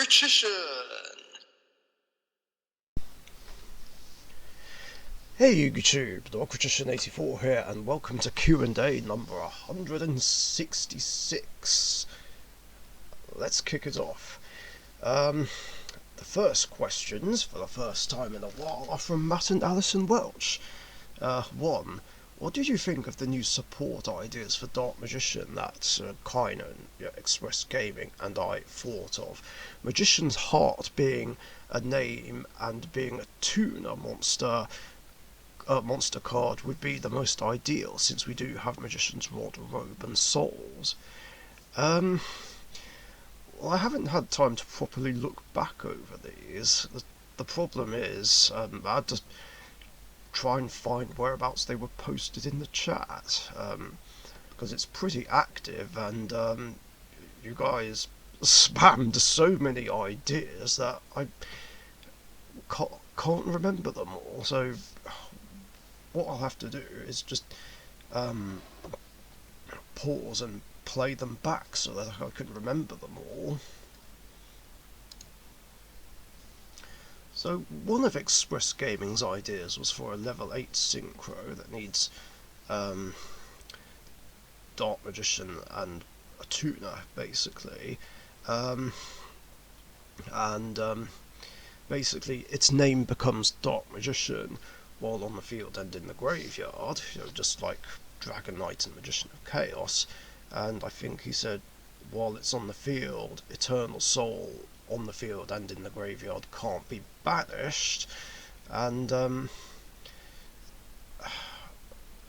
Richician. Hey YouTube, Richician84 here, and welcome to Q&A number 166. Let's kick it off. The first questions, for the first time in a while, are from Matt and Alison Welch. 1. What did you think of the new support ideas for Dark Magician that Kynan, Express Gaming, and I thought of? Magician's Heart being a name and being a tuner monster card would be the most ideal, since we do have Magician's Rod, Robe, and Souls. Well, I haven't had time to properly look back over these. The problem is, I had to try and find whereabouts they were posted in the chat, because it's pretty active, and you guys spammed so many ideas that I can't remember them all, so what I'll have to do is just pause and play them back so that I can remember them all. So one of Express Gaming's ideas was for a level 8 synchro that needs Dark Magician and a tuner, basically. Basically its name becomes Dark Magician while on the field and in the graveyard, just like Dragon Knight and Magician of Chaos. And I think he said while it's on the field, Eternal Soul on the field and in the graveyard can't be banished, and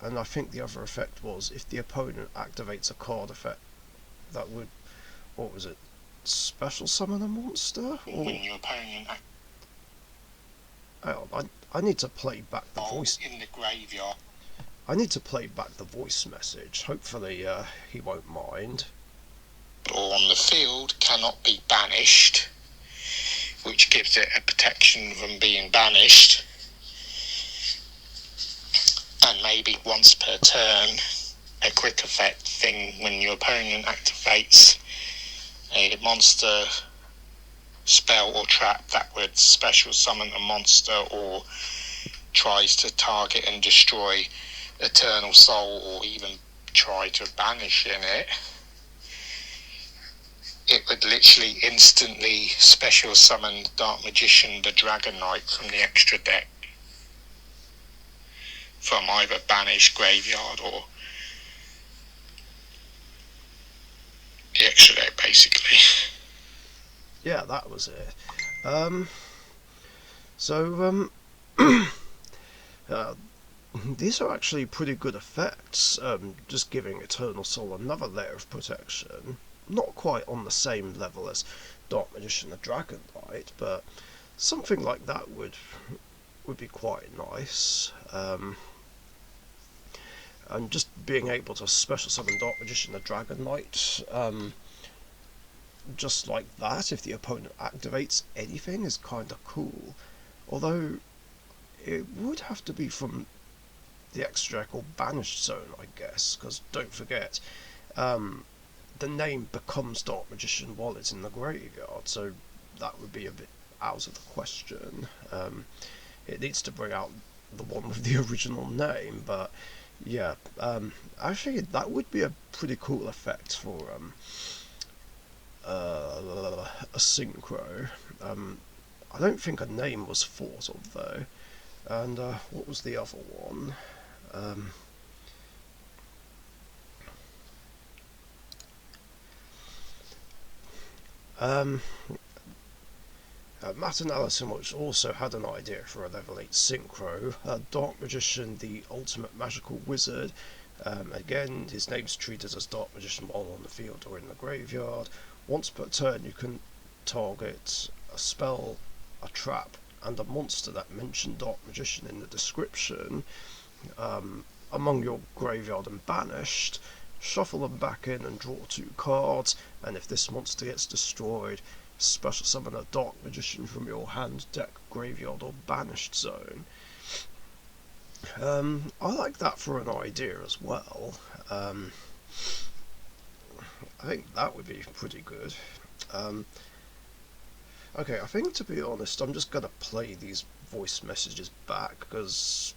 I think the other effect was if the opponent activates a card effect that would, what was it, special summon a monster? Or When your opponent I need to play back the voice in the graveyard. I need to play back the voice message. Hopefully he won't mind. Or on the field cannot be banished, which gives it a protection from being banished. And maybe once per turn, a quick effect thing when your opponent activates a monster spell or trap that would special summon a monster or tries to target and destroy Eternal Soul or even try to banish in it, it would literally instantly special summon Dark Magician the Dragon Knight from the extra deck, from either banished graveyard or the extra deck, basically. Yeah, that was it. These are actually pretty good effects, just giving Eternal Soul another layer of protection. Not quite on the same level as Dark Magician the Dragon Knight, but something like that would be quite nice. And just being able to special summon Dark Magician the Dragon Knight, just like that, if the opponent activates anything, is kinda cool. Although it would have to be from the extra deck or banished zone, I guess, because don't forget, the name becomes Dark Magician while it's in the graveyard, so that would be a bit out of the question. It needs to bring out the one with the original name, but yeah, actually that would be a pretty cool effect for a synchro. I don't think a name was thought of though. And what was the other one? Matt and Alison, which also had an idea for a level 8 synchro, Dark Magician, the ultimate magical wizard. Again, his name's treated as Dark Magician while on the field or in the graveyard. Once per turn you can target a spell, a trap, and a monster that mentioned Dark Magician in the description among your graveyard and banished. Shuffle them back in and draw 2 cards, and if this monster gets destroyed, special summon a Dark Magician from your hand, deck, graveyard, or banished zone. I like that for an idea as well. I think that would be pretty good. Okay, I think to be honest, I'm just gonna play these voice messages back because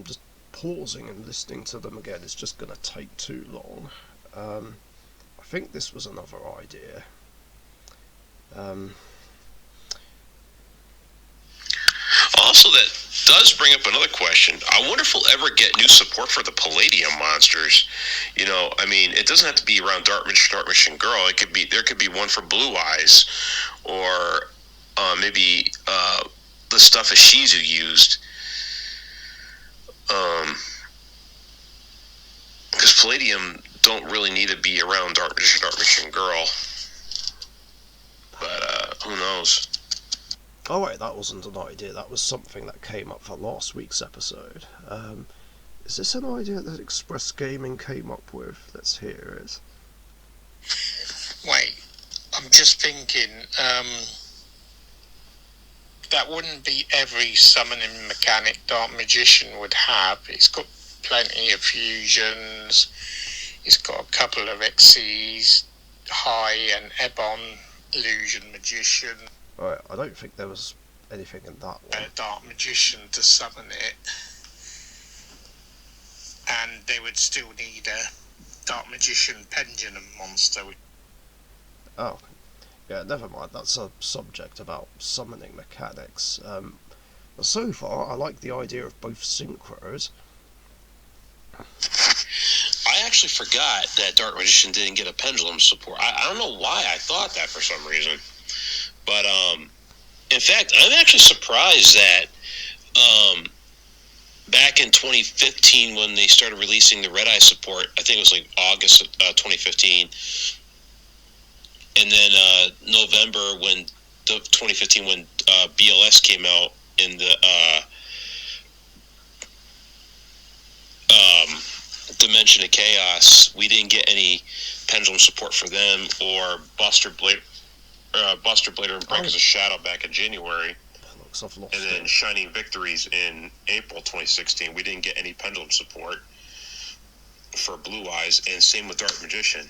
just pausing and listening to them again is just gonna take too long. I think this was another idea. Um, Also, that does bring up another question. I wonder if we'll ever get new support for the Palladium monsters. You know, I mean, it doesn't have to be around Dark Magician Girl. It could be there could be one for Blue Eyes, or maybe the stuff Shizu used. Because Palladium don't really need to be around Dark Magician Girl. But who knows? oh wait, that wasn't an idea. That was something that came up for last week's episode. Is this an idea that Express Gaming came up with? Let's hear it. Wait, I'm just thinking, that wouldn't be every summoning mechanic Dark Magician would have. It's got plenty of fusions. It's got a couple of Xyz, High and Ebon, Illusion Magician. Alright, I don't think there was anything in that one. A Dark Magician to summon it. And they would still need a Dark Magician Pendulum monster. Oh, yeah, never mind. That's a subject about summoning mechanics. But so far, I like the idea of both synchros. I actually forgot that Dark Magician didn't get a pendulum support. I don't know why I thought that for some reason. But, in fact, I'm actually surprised that back in 2015 when they started releasing the Red Eye support, I think it was like August of 2015, and then November when 2015 when BLS came out in the Dimension of Chaos, we didn't get any pendulum support for them, or Buster Blader and Breakers of Shadow back in January. Looks I've lost And then it. Shining Victories in April 2016. We didn't get any pendulum support for Blue Eyes, and same with Dark Magician.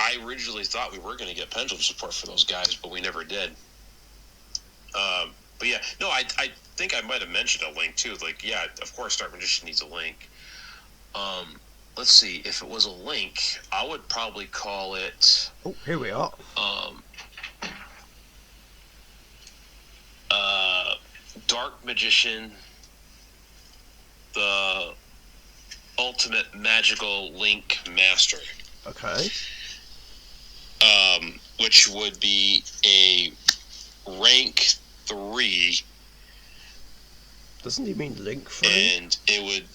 I originally thought we were going to get pendulum support for those guys, but we never did. But yeah, no, I think I might have mentioned a link too. Like, yeah, of course, Dark Magician needs a link. Let's see, if it was a link, I would probably call it. Oh, here we are. Dark Magician, the Ultimate Magical Link Master. Okay. Which would be a rank 3. Doesn't he mean Link 3? And it would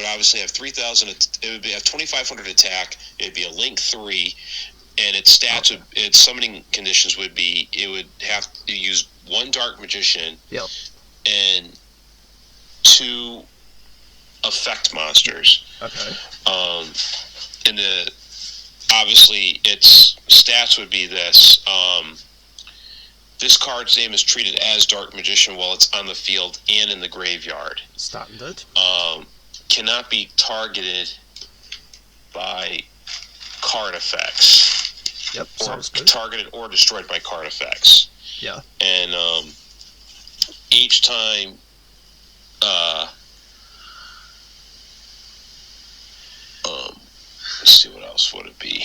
obviously have 3,000, it would have 2,500 attack, it would be a Link 3, and its stats, its summoning conditions would be, it would have to use 1 Dark Magician, Yep. and 2 effect monsters. Okay. And obviously its stats would be this. This card's name is treated as Dark Magician while it's on the field and in the graveyard. Standard. Cannot be targeted by card effects. Yep, sounds good. Targeted or destroyed by card effects. Yeah. And each time let's see, what else would it be?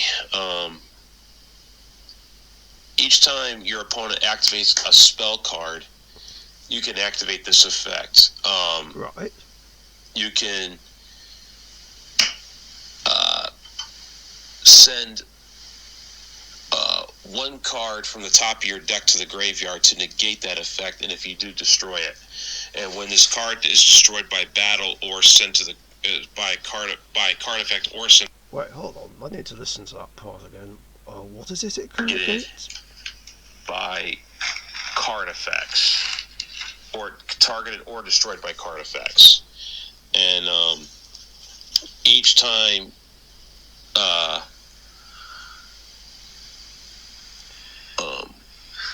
Each time your opponent activates a spell card, you can activate this effect. Right. You can send 1 card from the top of your deck to the graveyard to negate that effect, and if you do, destroy it. And when this card is destroyed by battle or sent to the by card effect or sent. Wait, hold on. I need to listen to that part again. What is it can negate? By card effects, or targeted or destroyed by card effects. And each time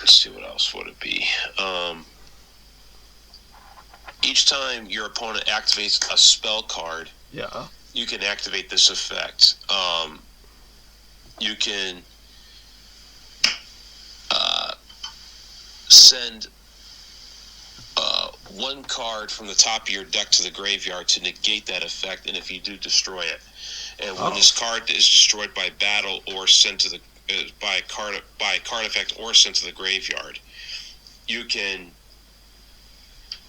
let's see, what else would it be? Each time your opponent activates a spell card, Yeah. you can activate this effect. you can send one card from the top of your deck to the graveyard to negate that effect, and if you do, destroy it. And when this card is destroyed by battle or sent to the by card effect or sent to the graveyard, you can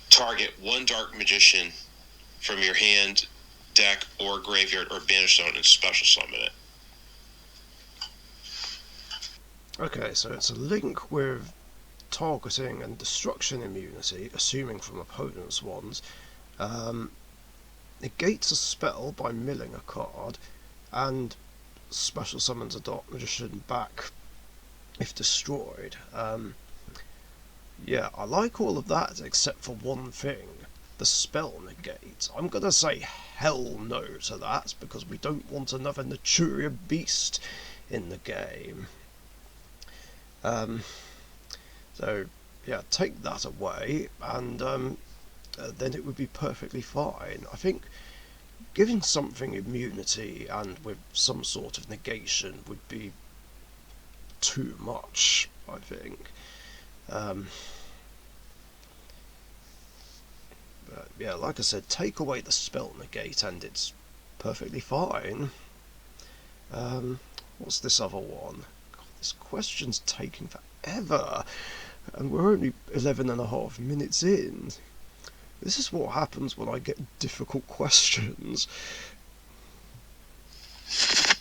target one Dark Magician from your hand, deck, or graveyard, or banish zone and special summon it. Okay, so it's a link with targeting and destruction immunity, assuming from opponent's ones. Negates a spell by milling a card, and special summons a Dark Magician back if destroyed. Yeah, I like all of that except for one thing. The spell negate. I'm gonna say hell no to that, because we don't want another Naturia beast in the game. So, yeah, take that away, and then it would be perfectly fine. I think giving something immunity and with some sort of negation would be too much, I think. But yeah, like I said, take away the spell negate and it's perfectly fine. What's this other one? God, this question's taking forever, and we're only 11.5 minutes in. This is what happens when I get difficult questions.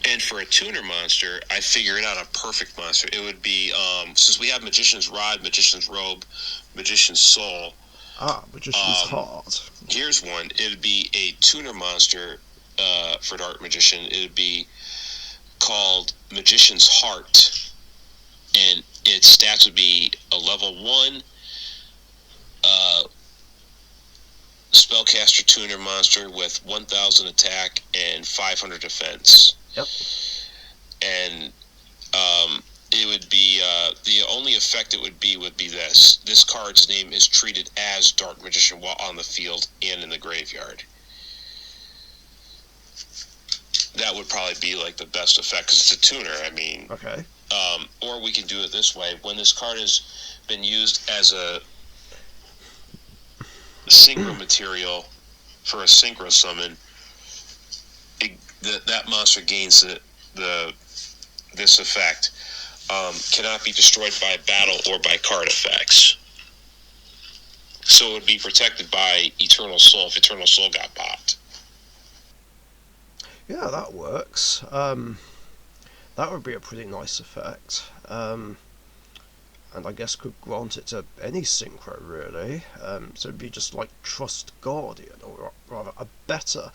And for a tuner monster, I figured out a perfect monster. It would be, since we have Magician's Rod, Magician's Robe, Magician's Soul. Magician's Heart. Here's one. It would be a tuner monster for Dark Magician. It would be called Magician's Heart. And its stats would be a level 1 spellcaster tuner monster with 1,000 attack and 500 defense. Yep. And it would be the only effect it would be this. This card's name is treated as Dark Magician while on the field and in the graveyard. That would probably be like the best effect because it's a tuner. I mean, okay. Or we can do it this way: when this card has been used as a synchro material for a synchro summon, that monster gains this effect. Cannot be destroyed by battle or by card effects. So it would be protected by Eternal Soul if Eternal Soul got popped. Yeah, that works. That would be a pretty nice effect. And I guess could grant it to any synchro, really. So it'd be just like Trust Guardian, or rather a better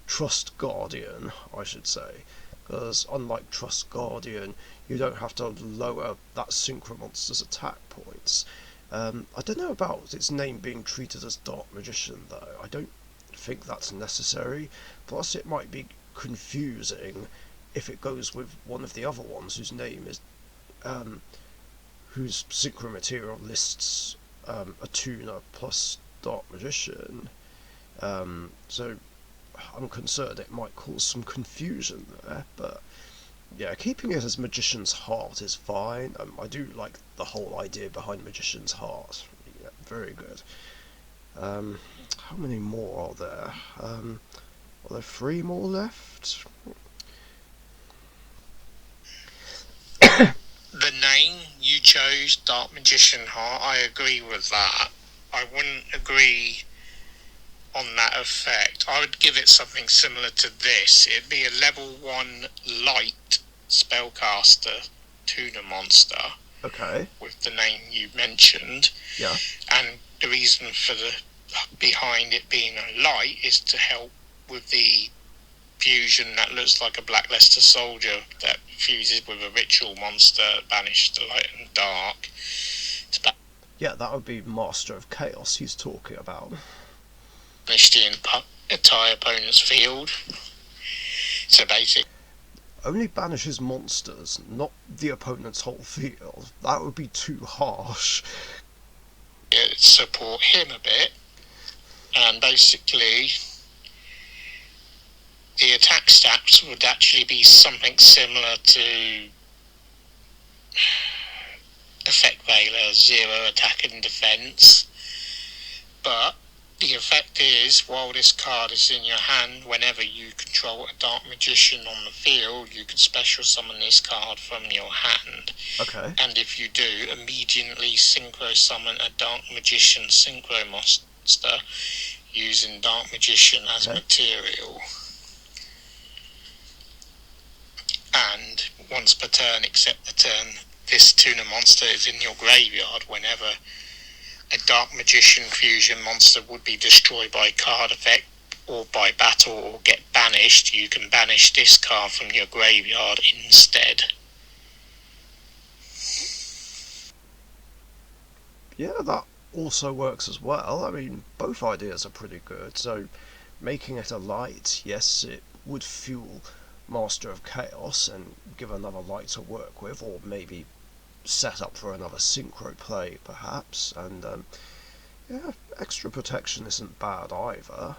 Trust Guardian, I should say. Because unlike Trust Guardian, you don't have to lower that synchro monster's attack points. I don't know about its name being treated as Dark Magician, though. I don't think that's necessary. Plus, it might be confusing if it goes with one of the other ones whose name is whose synchro material lists a tuner plus Dark Magician. So I'm concerned it might cause some confusion there, but yeah, keeping it as Magician's Heart is fine. I do like the whole idea behind Magician's Heart. Yeah, very good. How many more are there? Are there 3 more left? The name you chose, Dark Magician Heart, I agree with that. I wouldn't agree on that effect. I would give it something similar to this. It'd be a level 1 light spellcaster tuner monster. Okay. With the name you mentioned. Yeah. And the reason for the behind it being a light is to help with the fusion that looks like a Black Leicester soldier that fuses with a ritual monster, banished to light and dark. Yeah, that would be Master of Chaos he's talking about. Banish the entire opponent's field. So basically, only banishes monsters, not the opponent's whole field. That would be too harsh. It support him a bit, and basically the attack stats would actually be something similar to Effect Veiler, 0 attack and defense. But the effect is, while this card is in your hand, whenever you control a Dark Magician on the field, you can special summon this card from your hand. Okay. And if you do, immediately synchro summon a Dark Magician synchro monster using Dark Magician as material. And once per turn, except the turn this tuner monster is in your graveyard, whenever a Dark Magician fusion monster would be destroyed by card effect or by battle or get banished, you can banish this card from your graveyard instead. Yeah, that also works as well. I mean, both ideas are pretty good. So, making it a light, yes, it would fuel Master of Chaos and give another light to work with, or maybe set up for another synchro play, perhaps. And yeah, extra protection isn't bad either.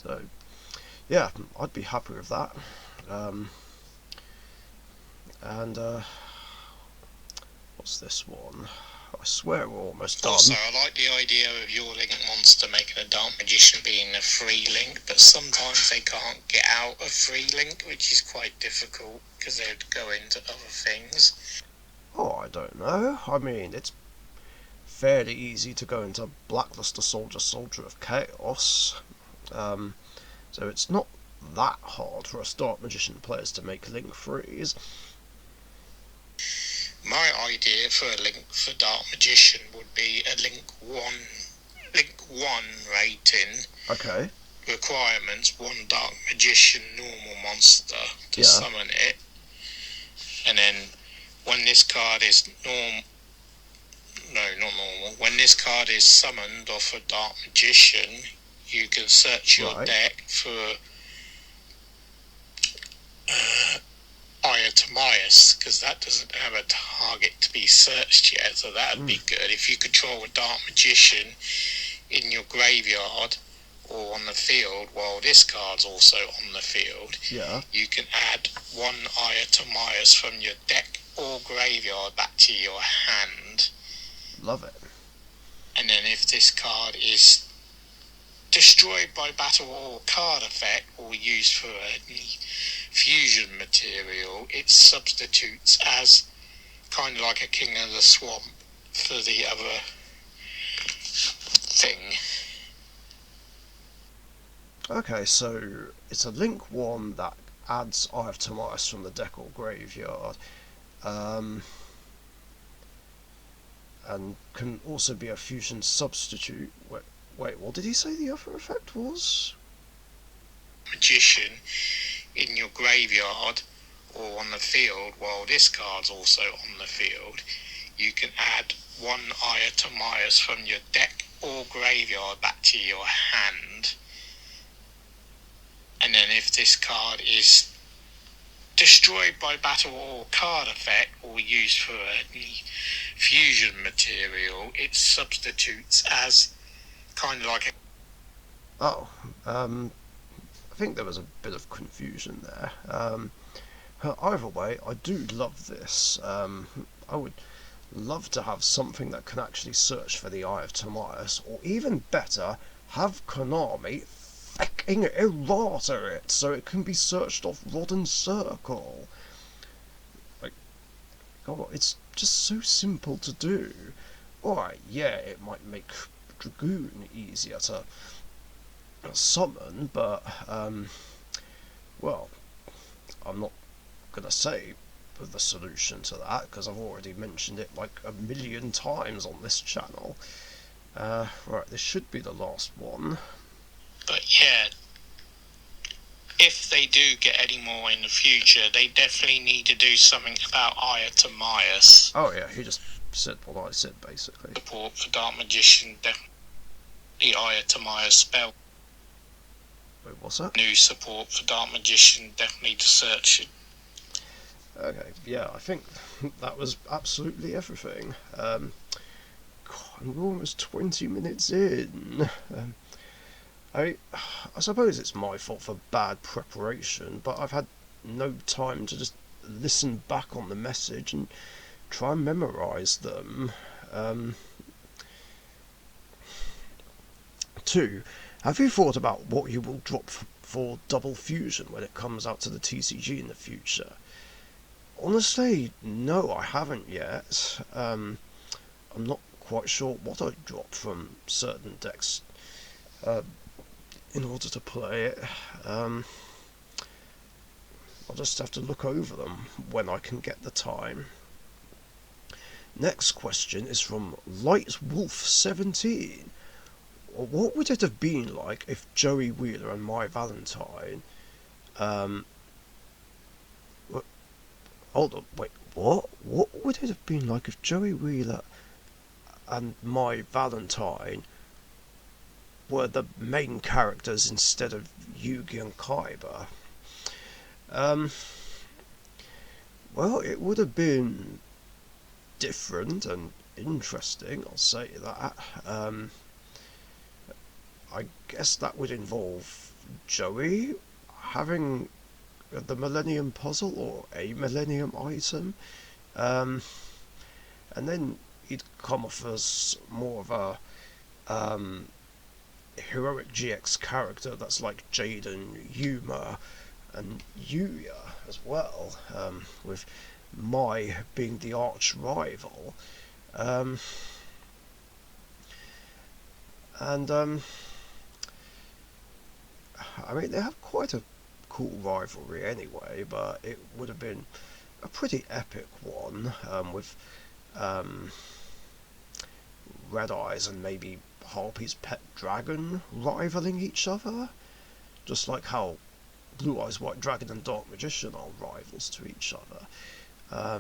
So, yeah, I'd be happy with that. And what's this one? I swear we're almost done. Also, I like the idea of your link monster making a Dark Magician being a free link, but sometimes they can't get out of free link, which is quite difficult because they would go into other things. Oh, I don't know. I mean, it's fairly easy to go into Blacklist a Soldier of Chaos. So it's not that hard for us Dark Magician players to make link freeze. My idea for a link for Dark Magician would be a link 1 rating. Okay. Requirements: 1 Dark Magician normal monster to summon it. And then when this card is when this card is summoned off a Dark Magician, you can search your deck for Iotamias, because that doesn't have a target to be searched yet, so that would be good. If you control a Dark Magician in your graveyard or on the field, while this card's also on the field, you can add 1 Iotamias from your deck or graveyard back to your hand. Love it. And then if this card is destroyed by battle or card effect or used for any fusion material, it substitutes as kind of like a King of the Swamp for the other thing. Okay, so it's a link 1 that adds Eye of Timaeus from the deck or graveyard, and can also be a fusion substitute. Wait, what did he say the other effect was? Magician in your graveyard or on the field, while this card's also on the field, you can add 1 Iotamias from your deck or graveyard back to your hand. And then if this card is destroyed by battle or card effect or used for any fusion material, it substitutes as kind of like a... I think there was a bit of confusion there. Either way, I do love this. I would love to have something that can actually search for the Eye of Timaeus, or even better, have Konami fucking errata it so it can be searched off Rod and Circle. Like, God, it's just so simple to do. Alright, yeah, it might make Dragoon easier to summon, but well, I'm not gonna say the solution to that because I've already mentioned it like a million times on this channel. Right, this should be the last one. But yeah, if they do get any more in the future, they definitely need to do something about Iotamias. Oh yeah, he just said what I said basically. Support for Dark Magician, definitely the Iotamias spell. Wait, what's that? New support for Dark Magician, definitely to search it. Okay, yeah, I think that was absolutely everything. God, we're almost 20 minutes in. I suppose it's my fault for bad preparation, but I've had no time to just listen back on the message and try and memorise them. Um, 2. Have you thought about what you will drop for Double Fusion when it comes out to the TCG in the future? Honestly, no, I haven't yet. I'm not quite sure what I'd drop from certain decks uh, in order to play it. I'll just have to look over them when I can get the time. Next question is from Light Wolf 17. What would it have been like if Joey Wheeler and My Valentine hold on, wait, what? What would it have been like if Joey Wheeler and My Valentine were the main characters instead of Yugi and Kaiba? Well, it would have been different and interesting, I'll say that. I guess that would involve Joey having the Millennium Puzzle or a Millennium item, and then he'd come off as more of a heroic GX character that's like Jaden, Yuma, and Yuya as well, with Mai being the arch rival. And I mean, they have quite a cool rivalry anyway, but it would have been a pretty epic one, with Red Eyes and maybe Harpy's pet dragon rivaling each other, just like how Blue Eyes White Dragon and Dark Magician are rivals to each other. I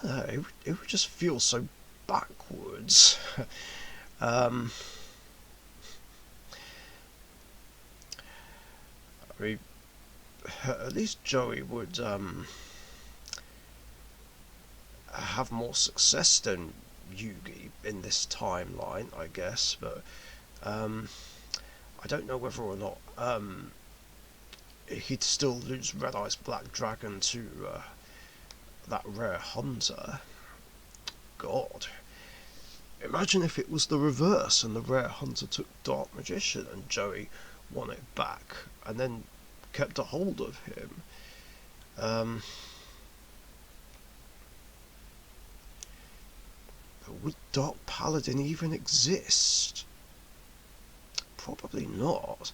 don't know, it would just feel so backwards. I mean, at least Joey would have more success than Yugi in this timeline, I guess, but I don't know whether or not he'd still lose Red Eyes Black Dragon to that rare hunter. God. Imagine if it was the reverse and the rare hunter took Dark Magician and Joey won it back and then kept a hold of him. Would Dark Paladin even exist? Probably not.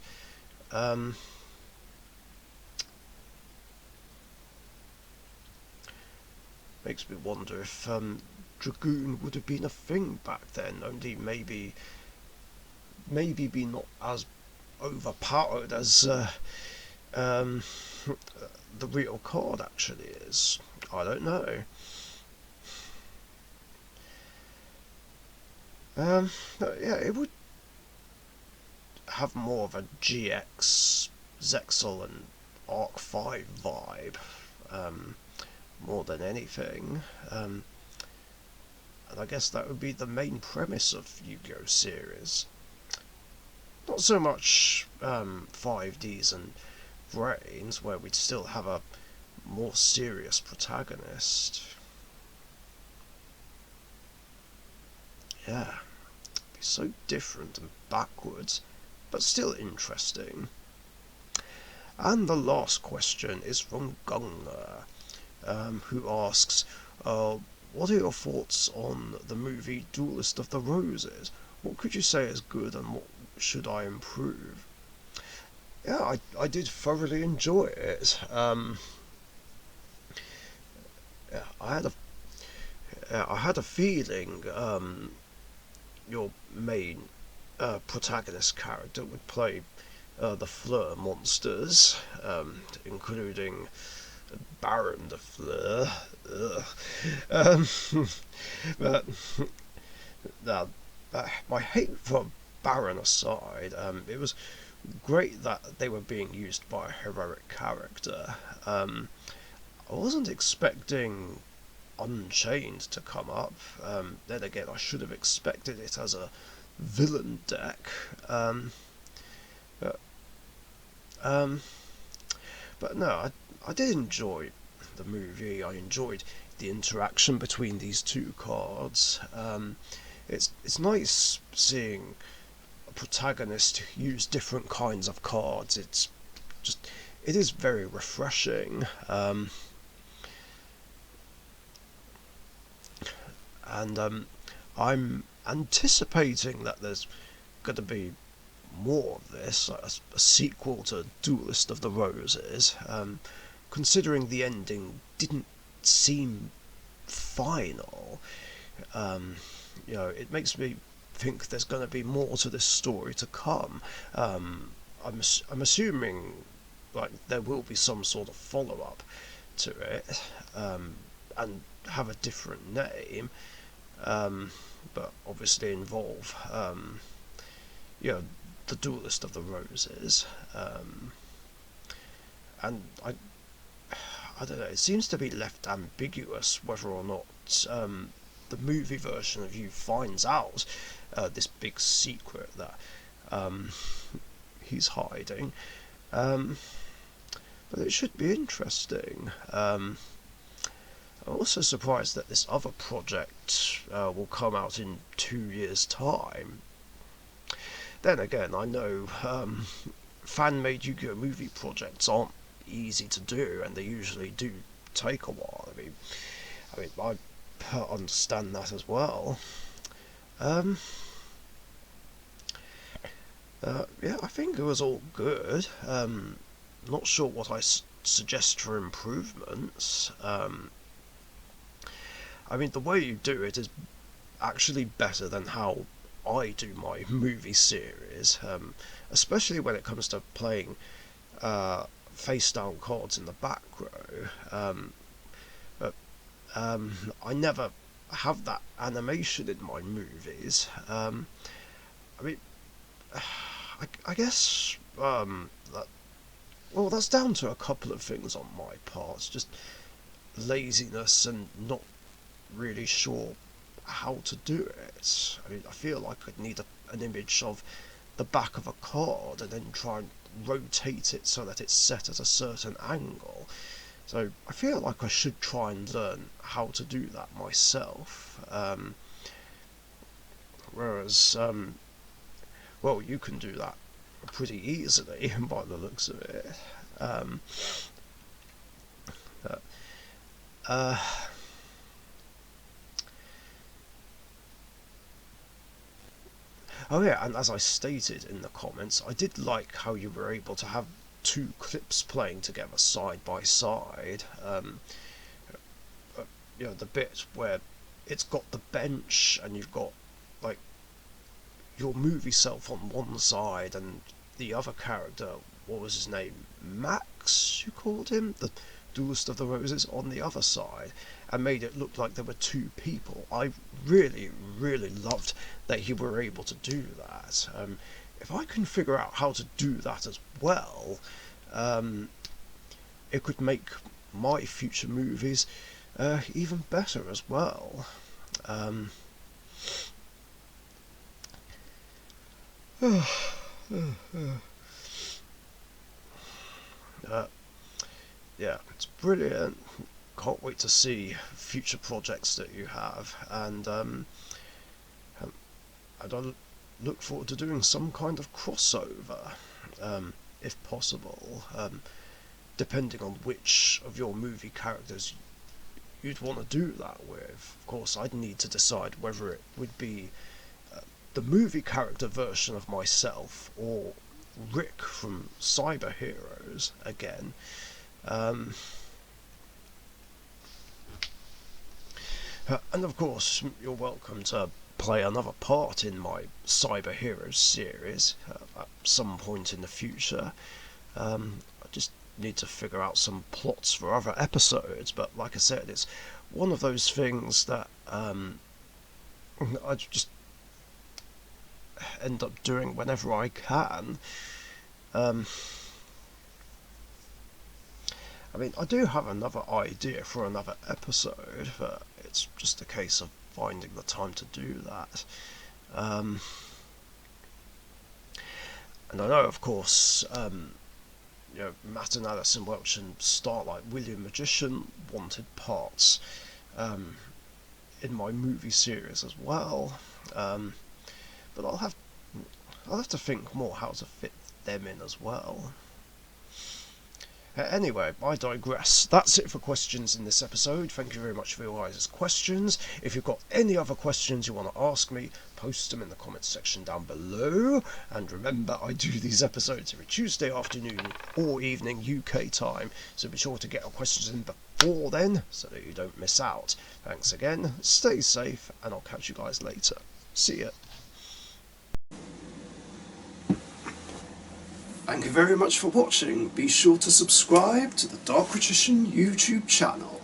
Makes me wonder if Dragoon would have been a thing back then, only maybe be not as overpowered as the real card actually is. I don't know. Yeah, it would have more of a GX Zexal and Arc 5 vibe, more than anything. And I guess that would be the main premise of Yu-Gi-Oh! Series. Not so much 5Ds and Brains, where we'd still have a more serious protagonist. Yeah, it'd be so different and backwards, but still interesting. And the last question is from Gunga, who asks, what are your thoughts on the movie Duelist of the Roses? What could you say is good and what should I improve? Yeah, I did thoroughly enjoy it. Yeah, I had a feeling your main protagonist character would play the Fleur monsters, including Baron de Fleur. But my hate for Baron aside, it was great that they were being used by a heroic character. I wasn't expecting Unchained to come up. Then again, I should have expected it as a villain deck. But, um, but no, I did enjoy the movie. I enjoyed the interaction between these two cards. It's nice seeing a protagonist use different kinds of cards. It is very refreshing. And I'm anticipating that there's going to be more of this, like a sequel to Duelist of the Roses, considering the ending didn't seem final. It makes me think there's going to be more to this story to come. I'm assuming like there will be some sort of follow-up to it, and have a different name, but obviously involve the Duelist of the Roses, and I don't know. It seems to be left ambiguous whether or not the movie version of you finds out this big secret that he's hiding. But it should be interesting. I'm also surprised that this other project will come out in 2 years' time. Then again, I know fan-made Yu-Gi-Oh! Movie projects aren't easy to do, and they usually do take a while. I understand that as well. I think it was all good. Not sure what I suggest for improvements. The way you do it is actually better than how I do my movie series, especially when it comes to playing face down cards in the back row. I never have that animation in my movies. I guess that's down to a couple of things on my part, just laziness and not really sure how to do it. I feel like I'd need an image of the back of a card and then try and rotate it so that it's set at a certain angle. So I feel like I should try and learn how to do that myself. Whereas, you can do that pretty easily by the looks of it. Oh yeah, and as I stated in the comments, I did like how you were able to have two clips playing together side by side. The bit where it's got the bench and you've got like your movie self on one side and the other character, what was his name, Max, you called him, the Duelist of the Roses, on the other side, and made it look like there were two people. I really, really loved that you were able to do that. If I can figure out how to do that as well, it could make my future movies even better as well. It's brilliant. Can't wait to see future projects that you have, and I look forward to doing some kind of crossover, if possible, depending on which of your movie characters you'd want to do that with. Of course, I'd need to decide whether it would be the movie character version of myself or Rick from Cyber Heroes again. And of course, you're welcome to play another part in my Cyber Heroes series at some point in the future. I just need to figure out some plots for other episodes, but like I said, it's one of those things that I just end up doing whenever I can. I mean, I do have another idea for another episode, but it's just a case of finding the time to do that. And I know, of course, Matt and Alison Welch and Starlight William Richician wanted parts in my movie series as well, but I'll have to think more how to fit them in as well. Anyway, I digress. That's it for questions in this episode. Thank you very much for your guys' questions. If you've got any other questions you want to ask me, post them in the comments section down below. And remember, I do these episodes every Tuesday afternoon or evening UK time, so be sure to get your questions in before then so that you don't miss out. Thanks again, stay safe, and I'll catch you guys later. See ya. Thank you very much for watching. Be sure to subscribe to the Richician YouTube channel.